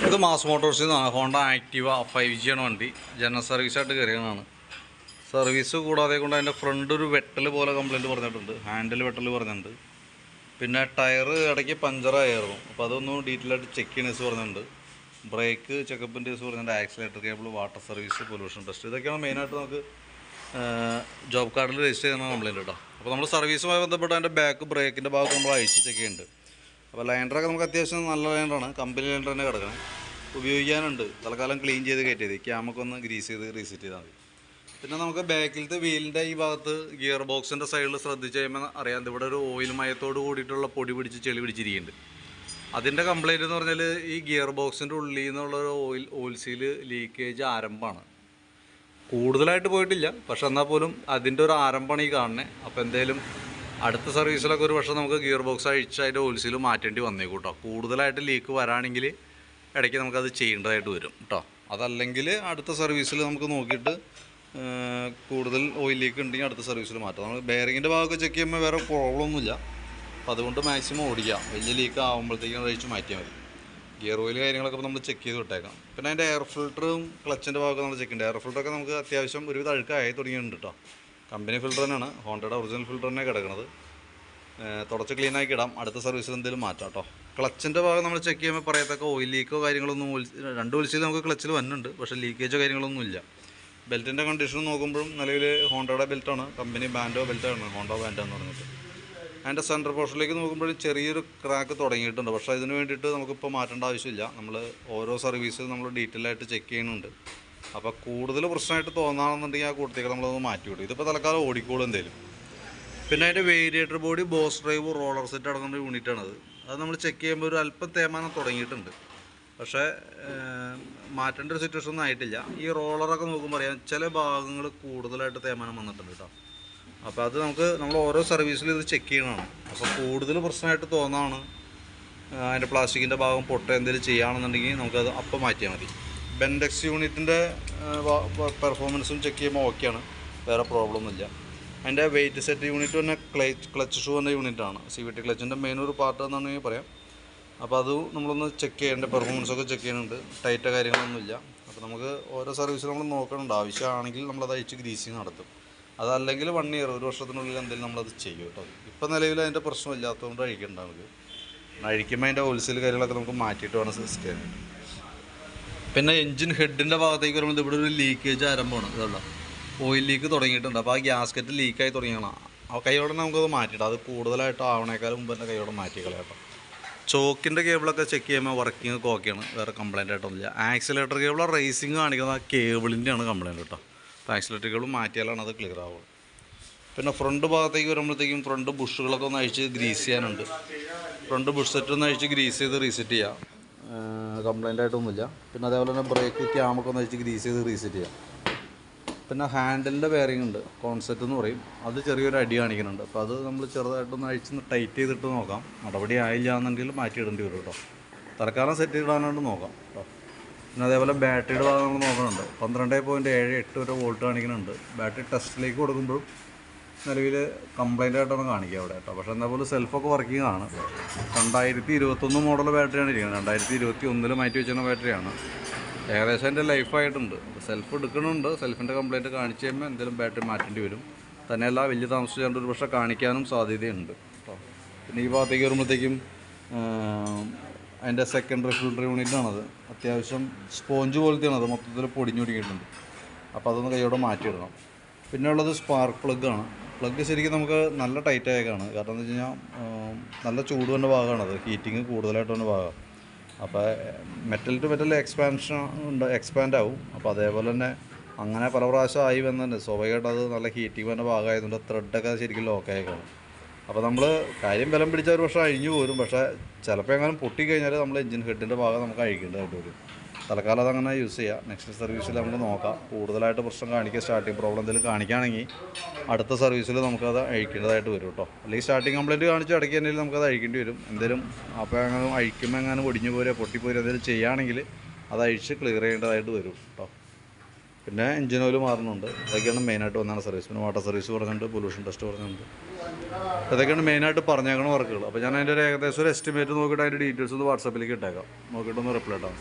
ഇത് മാസ് മോട്ടോഴ്സിൽ നിന്നാണ്. Honda Activa 5G ആണ് വണ്ടി. ജനറൽ സർവീസായിട്ട് കയറിയതാണ്. സർവീസ് കൂടാതെ കൊണ്ട് അതിൻ്റെ ഫ്രണ്ട് ഒരു വെട്ടൽ പോലെ കംപ്ലയിൻറ്റ് പറഞ്ഞിട്ടുണ്ട്. ഹാൻഡിൽ വെട്ടൽ പറഞ്ഞിട്ടുണ്ട്. പിന്നെ ടയർ ഇടയ്ക്ക് പഞ്ചറായിരുന്നു. അപ്പോൾ അതൊന്നും ഡീറ്റെയിൽ ആയിട്ട് ചെക്ക് ചെയ്യണേസ് പറഞ്ഞിട്ടുണ്ട്. ബ്രേക്ക് ചെക്കപ്പിൻ്റെ കേസ് പറഞ്ഞിട്ടുണ്ട്. Accelerator cable, water service, pollution test, ഇതൊക്കെയാണ് മെയിനായിട്ട് നമുക്ക് ജോബ് കാർഡിൽ രജിസ്റ്റർ ചെയ്യുന്ന കംപ്ലയിൻറ്റ് കേട്ടോ. അപ്പോൾ നമ്മൾ സർവീസുമായി ബന്ധപ്പെട്ട് അതിൻ്റെ ബാക്ക് ബ്രേക്കിൻ്റെ ഭാഗത്ത് നമ്മൾ അഴിച്ച് ചെക്ക് ചെയ്യുന്നുണ്ട്. അപ്പോൾ ലൈൻഡറൊക്കെ നമുക്ക് അത്യാവശ്യം നല്ല ലൈൻഡറാണ്. കമ്പനി ലൈൻഡർ തന്നെ കിടക്കണം. ഉപയോഗിക്കാനുണ്ട്. തൽക്കാലം ക്ലീൻ ചെയ്ത് കയറ്റിയത് ക്യാമൊക്കെ ഒന്ന് ഗ്രീസ് ചെയ്ത് റീസെറ്റ് ചെയ്താൽ മതി. പിന്നെ നമുക്ക് ബാക്കിലത്തെ വീലിൻ്റെ ഈ ഭാഗത്ത് ഗിയർ ബോക്സിൻ്റെ സൈഡിൽ ശ്രദ്ധിച്ച് കഴിയുമ്പോൾ അറിയാം, ഇവിടെ ഒരു ഓയിൽ മയത്തോട് കൂടിയിട്ടുള്ള പൊടി പിടിച്ച് ചെളി പിടിച്ചിരിക്കുന്നുണ്ട്. അതിൻ്റെ കംപ്ലയിൻ്റ് എന്ന് പറഞ്ഞാൽ ഈ ഗിയർ ബോക്സിൻ്റെ ഉള്ളിൽ നിന്നുള്ളൊരു ഓയിൽ സീൽ ലീക്കേജ് ആരംഭമാണ്. കൂടുതലായിട്ട് പോയിട്ടില്ല, പക്ഷെ എന്നാൽ പോലും അതിൻ്റെ ഒരു ആരംഭമാണ് ഈ കാണുന്നത്. അപ്പോൾ എന്തെങ്കിലും അടുത്ത സർവീസിലൊക്കെ ഒരു പക്ഷേ നമുക്ക് ഗിയർ ബോക്സ് അഴിച്ച് അതിൻ്റെ ഓയിൽ സീൽ മാറ്റേണ്ടി വന്നേക്കും കേട്ടോ. കൂടുതലായിട്ട് ലീക്ക് വരാണെങ്കിൽ ഇടയ്ക്ക് നമുക്കത് ചെയ്യേണ്ടതായിട്ട് വരും കേട്ടോ. അതല്ലെങ്കിൽ അടുത്ത സർവീസിൽ നമുക്ക് നോക്കിയിട്ട് കൂടുതൽ ഓയിൽ ലീക്ക് ഉണ്ടെങ്കിൽ അടുത്ത സർവീസിൽ മാറ്റാം. നമ്മൾ ബെയറിങ്ങിൻ്റെ ഭാഗമൊക്കെ ചെക്ക് ചെയ്യുമ്പോൾ വേറെ പ്രോബ്ലം ഒന്നുമില്ല. അപ്പോൾ അതുകൊണ്ട് മാക്സിമം ഓടിക്കാം. വലിയ ലീക്ക് ആകുമ്പോഴത്തേക്കും കഴിച്ച് മാറ്റിയാൽ മതി. ഗിയർ ഓയിൽ കാര്യങ്ങളൊക്കെ നമ്മൾ ചെക്ക് ചെയ്ത് വിട്ടേക്കാം. പിന്നെ അതിൻ്റെ എയർ ഫിൽറ്ററും ക്ലച്ചിൻ്റെ ഭാഗമൊക്കെ നമ്മൾ ചെക്ക് ചെയ്യുന്നുണ്ട്. എയർ ഫിൽറ്ററൊക്കെ നമുക്ക് അത്യാവശ്യം ഒരുവിധ അഴുക്കായി തുടങ്ങിയിട്ടുണ്ട് കേട്ടോ. കമ്പനി ഫിൽറ്റർ തന്നെയാണ്, ഹോണ്ടയുടെ ഒറിജിനൽ ഫിൽറ്റർ തന്നെ കിടക്കുന്നത്. തുടച്ച് ക്ലീനാക്കി ഇടാം. അടുത്ത സർവീസിൽ എന്തെങ്കിലും മാറ്റാം കേട്ടോ. ക്ലച്ചിൻ്റെ ഭാഗം നമ്മൾ ചെക്ക് ചെയ്യുമ്പോൾ പറയത്തക്ക ഓയിൽ ലീക്കോ കാര്യങ്ങളൊന്നും രണ്ട് ഓയിൽ നമുക്ക് ക്ലച്ചിൽ വന്നിട്ടുണ്ട്, പക്ഷേ ലീക്കേജോ കാര്യങ്ങളൊന്നും ഇല്ല. ബെൽറ്റിൻ്റെ കണ്ടീഷൻ നോക്കുമ്പോഴും നിലവിൽ ഹോണ്ടയുടെ ബെൽറ്റാണ്, കമ്പനി ബാൻഡോ ബെൽറ്റാണ്, ഹോണ്ട ബാൻഡോ എന്ന് പറഞ്ഞിട്ട്. അതിൻ്റെ സെൻറ്റർ പോർഷനിലേക്ക് നോക്കുമ്പോഴും ചെറിയൊരു ക്രാക്ക് തുടങ്ങിയിട്ടുണ്ട്. പക്ഷേ അതിന് വേണ്ടിയിട്ട് നമുക്കിപ്പോൾ മാറ്റേണ്ട ആവശ്യമില്ല. നമ്മൾ ഓരോ സർവീസിൽ നമ്മൾ ഡീറ്റെയിൽ ആയിട്ട് ചെക്ക് ചെയ്യുന്നുണ്ട്. അപ്പോൾ കൂടുതൽ പ്രശ്നമായിട്ട് തോന്നുകയാണെന്നുണ്ടെങ്കിൽ ആ കൂട്ടത്തേക്ക് നമ്മളത് മാറ്റി വിടും. ഇതിപ്പോൾ തൽക്കാലം ഓടിക്കോളും എന്തെങ്കിലും. പിന്നെ അതിൻ്റെ variator body, boss drive, roller set അടങ്ങുന്ന യൂണിറ്റാണത്. അത് നമ്മൾ ചെക്ക് ചെയ്യുമ്പോൾ ഒരു അല്പം തേമാനം തുടങ്ങിയിട്ടുണ്ട്, പക്ഷേ മാറ്റേണ്ട ഒരു സിറ്റുവേഷൻ ഒന്നും ആയിട്ടില്ല. ഈ റോളറൊക്കെ നോക്കുമ്പോൾ അറിയാം ചില ഭാഗങ്ങൾ കൂടുതലായിട്ട് തേമാനം വന്നിട്ടുണ്ട് കേട്ടോ. അപ്പോൾ അത് നമ്മൾ ഓരോ സർവീസിലും ഇത് ചെക്ക് ചെയ്യണമാണ്. അപ്പോൾ കൂടുതൽ പ്രശ്നമായിട്ട് തോന്നാണ് അതിൻ്റെ പ്ലാസ്റ്റിക്കിൻ്റെ ഭാഗം പൊട്ട എന്തെങ്കിലും ചെയ്യുകയാണെന്നുണ്ടെങ്കിൽ നമുക്കത് അപ്പം മാറ്റിയാൽ മതി. ബെൻഡെക്സ് യൂണിറ്റിൻ്റെ പെർഫോമൻസും ചെക്ക് ചെയ്യുമ്പോൾ ഓക്കെയാണ്, വേറെ പ്രോബ്ലം ഒന്നുമില്ല. അതിൻ്റെ വെയിറ്റ് സെറ്റ് യൂണിറ്റ് തന്നെ ക്ലച്ച് ഷൂ എന്ന യൂണിറ്റാണ്. CVT ക്ലച്ചിൻ്റെ മെയിൻ ഒരു പാർട്ട് എന്നാണെങ്കിൽ പറയാം. അപ്പോൾ അത് നമ്മളൊന്ന് ചെക്ക് ചെയ്യേണ്ട, പെർഫോമൻസൊക്കെ ചെക്ക് ചെയ്യുന്നുണ്ട്. ടൈറ്റോ കാര്യങ്ങളൊന്നുമില്ല. അപ്പോൾ നമുക്ക് ഓരോ സർവീസിൽ നമ്മൾ നോക്കുന്നുണ്ട്. ആവശ്യമാണെങ്കിൽ നമ്മളത് അഴിച്ച് ഗ്രീസിങ് നടത്തും. അതല്ലെങ്കിൽ 1 ഇയർ, ഒരു വർഷത്തിനുള്ളിൽ എന്തെങ്കിലും നമ്മളത് ചെയ്യും കേട്ടോ. ഇപ്പോൾ നിലവിൽ അതിൻ്റെ പ്രശ്നമില്ലാത്തതുകൊണ്ട് അഴിക്കേണ്ട നമുക്ക്. അഴിക്കുമ്പോൾ അതിൻ്റെ ഓയിൽസിൽ കാര്യങ്ങളൊക്കെ നമുക്ക് മാറ്റിയിട്ട് വേണം സിസ്റ്റം ചെയ്യാൻ. പിന്നെ എൻജിൻ ഹെഡിൻ്റെ ഭാഗത്തേക്ക് വരുമ്പോൾ ഇവിടെ ഒരു ലീക്കേജ് ആരംഭമാണ്. ഇതല്ല ഓയിൽ ലീക്ക് തുടങ്ങിയിട്ടുണ്ട്. അപ്പോൾ ആ ഗ്യാസ്കറ്റ് ലീക്കായി തുടങ്ങിയാണ്. ആ കൈയോടെ നമുക്കത് മാറ്റിയിട്ട്, അത് കൂടുതലായിട്ട് ആവണേക്കാളും മുമ്പ് തന്നെ കൈയോടെ മാറ്റി കളയാട്ടോ. ചോക്കിൻ്റെ കേബിളൊക്കെ ചെക്ക് ചെയ്യുമ്പോൾ വർക്കിംഗ് ഒക്കെ ഓക്കെയാണ്, വേറെ കംപ്ലയിൻ്റ് ആയിട്ടൊന്നുമില്ല. ആക്സിലേറ്റർ കേബിൾ റേസിംഗ് കാണിക്കുന്നത് ആ കേബിളിൻ്റെയാണ് കംപ്ലയിൻറ്റ് കേട്ടോ. അപ്പോൾ ആക്സിലേറ്റർ കേബിൾ മാറ്റിയാലാണ് അത് ക്ലിയർ ആവുള്ളൂ. പിന്നെ ഫ്രണ്ട് ഭാഗത്തേക്ക് വരുമ്പോഴത്തേക്കും ഫ്രണ്ട് ബുഷുകളൊക്കെ ഒന്ന് അഴിച്ച് ഗ്രീസ് ചെയ്യാനുണ്ട്. ഫ്രണ്ട് ബുഷ് സെറ്റ് ഒന്ന് അഴിച്ച് ഗ്രീസ് ചെയ്ത് റീസെറ്റ് ചെയ്യാം, കംപ്ലയിൻ്റ് ആയിട്ടൊന്നുമില്ല. പിന്നെ അതേപോലെ തന്നെ ബ്രേക്ക് ക്യാമൊക്കെ ഒന്ന് അഴിച്ച് ഗ്രീസ് ചെയ്ത് റീസെറ്റ് ചെയ്യാം. പിന്നെ ഹാൻഡിലിൻ്റെ ബെയറിംഗ് ഉണ്ട്, കോൺസെപ്റ്റ് എന്ന് പറയും. അത് ചെറിയൊരു അടി കാണിക്കുന്നുണ്ട്. അപ്പോൾ അത് നമ്മൾ ചെറുതായിട്ടൊന്ന് അഴിച്ചൊന്ന് ടൈറ്റ് ചെയ്തിട്ട് നോക്കാം. നടപടി ആയില്ല എന്നുണ്ടെങ്കിൽ മാറ്റിയിടേണ്ടി വരും കേട്ടോ. തൽക്കാലം സെറ്റ് ചെയ്തിടാനായിട്ട് നോക്കാം കേട്ടോ. പിന്നെ അതേപോലെ ബാറ്ററിയുടെ ഭാഗം നമ്മൾ നോക്കുന്നുണ്ട്. 12.78 വരെ വോൾട്ട് കാണിക്കുന്നുണ്ട്. ബാറ്ററി ടെസ്റ്റിലേക്ക് കൊടുക്കുമ്പോഴും നിലവിൽ കംപ്ലയിൻ്റ് ആയിട്ടാണ് കാണിക്കുക അവിടെ കേട്ടോ. പക്ഷേ എന്നാൽ പോലും സെൽഫൊക്കെ വർക്കിംഗ് ആണ്. 2021 മോഡൽ ബാറ്ററിയാണ് ഇരിക്കുന്നത്. 2021 മാറ്റി വെച്ചിരുന്ന ബാറ്ററിയാണ്. ഏകദേശം അതിൻ്റെ ലൈഫായിട്ടുണ്ട്. സെൽഫ് എടുക്കണമുണ്ട്. സെൽഫിൻ്റെ കംപ്ലയിൻറ്റ് കാണിച്ച് കഴിയുമ്പോൾ എന്തെങ്കിലും ബാറ്ററി മാറ്റേണ്ടി വരും. തന്നെയല്ല വലിയ താമസിച്ചുകൊണ്ട് ഒരു പക്ഷേ കാണിക്കാനും സാധ്യതയുണ്ട് കേട്ടോ. പിന്നെ ഈ ഭാഗത്തേക്ക് വരുമ്പോഴത്തേക്കും അതിൻ്റെ സെക്കൻഡറി ഫിൽറ്റർ യൂണിറ്റാണത്. അത്യാവശ്യം സ്പോഞ്ച് പോലത്തെയാണത്, മൊത്തത്തിൽ പൊടിഞ്ഞൊടുങ്ങിയിട്ടുണ്ട്. അപ്പോൾ അതൊന്ന് കൈയോടെ മാറ്റിയിടണം. പിന്നെ ഉള്ളത് സ്പാർക്ക് പ്ലഗ്ഗാണ്. പ്ലഗ് ശരിക്കും നമുക്ക് നല്ല ടൈറ്റ് ആയേക്കാണ്. കാരണം എന്ന് വെച്ച് കഴിഞ്ഞാൽ നല്ല ചൂട് വന്ന ഭാഗമാണത്, ഹീറ്റിങ് കൂടുതലായിട്ട് വന്ന ഭാഗം. അപ്പോൾ മെറ്റൽ ടു മെറ്റൽ എക്സ്പാൻഡ് ആവും. അപ്പോൾ അതേപോലെ തന്നെ അങ്ങനെ പല പ്രാവശ്യം ആയി വന്നിട്ടുണ്ട്. സ്വാഭാവികമായിട്ട് അത് നല്ല ഹീറ്റിംഗ് വന്ന ഭാഗമായതുകൊണ്ട് ത്രെഡൊക്കെ ശരിക്കും ലോക്കായേക്കാണ്. അപ്പോൾ നമ്മൾ കാര്യം ബലം പിടിച്ച ഒരു പക്ഷേ അഴിഞ്ഞു പോരും. പക്ഷേ ചിലപ്പോൾ എങ്ങനെ പൊട്ടിക്കഴിഞ്ഞാൽ നമ്മൾ എഞ്ചിൻ ഹെഡിൻ്റെ ഭാഗം നമുക്ക് അഴിക്കേണ്ടതായിട്ട് വരും. തൽക്കാലം അതങ്ങനെ യൂസ് ചെയ്യുക. നെക്സ്റ്റ് സർവീസിൽ നമുക്ക് നോക്കാം. കൂടുതലായിട്ട് പ്രശ്നം കാണിക്കുക, സ്റ്റാർട്ടിങ് പ്രോബ്ലം എന്തെങ്കിലും കാണിക്കുകയാണെങ്കിൽ അടുത്ത സർവീസിൽ നമുക്കത് അഴിക്കേണ്ടതായിട്ട് വരും കേട്ടോ. അല്ലെങ്കിൽ സ്റ്റാർട്ടിങ് കംപ്ലയിൻറ്റ് കാണിച്ച് ഇടയ്ക്ക് തന്നെ നമുക്കത് അഴിക്കേണ്ടി വരും. എന്തെങ്കിലും അപ്പോൾ അങ്ങനെ അഴിക്കുമ്പോൾ എങ്ങനെ പൊടിഞ്ഞു പോരുക, പൊട്ടിപ്പോരുക എന്തെങ്കിലും ചെയ്യുകയാണെങ്കിൽ അത് അഴിച്ച് ക്ലിയർ ചെയ്യേണ്ടതായിട്ട് വരും കേട്ടോ. പിന്നെ എഞ്ചിൻ ഓയിൽ മാറുന്നുണ്ട്. അതൊക്കെയാണ് മെയിനായിട്ട് വന്നാണ് സർവീസ്. പിന്നെ വാട്ടർ സർവീസ് പറഞ്ഞിട്ടുണ്ട്, പൊല്യൂഷൻ ടെസ്റ്റ് പറഞ്ഞിട്ടുണ്ട്. അതൊക്കെയാണ് മെയിനായിട്ട് പറഞ്ഞേക്കണ വർക്കുകൾ. അപ്പോൾ ഞാൻ അതിൻ്റെ ഒരു ഏകദേശം ഒരു എസ്റ്റിമേറ്റ് നോക്കിയിട്ട് അതിൻ്റെ ഡീറ്റെയിൽസ് ഒന്ന് വാട്സാപ്പിലേക്ക് ഇട്ടേക്കാം. നോക്കിയിട്ടൊന്ന് റിപ്ലൈ ഇട്ടാൽ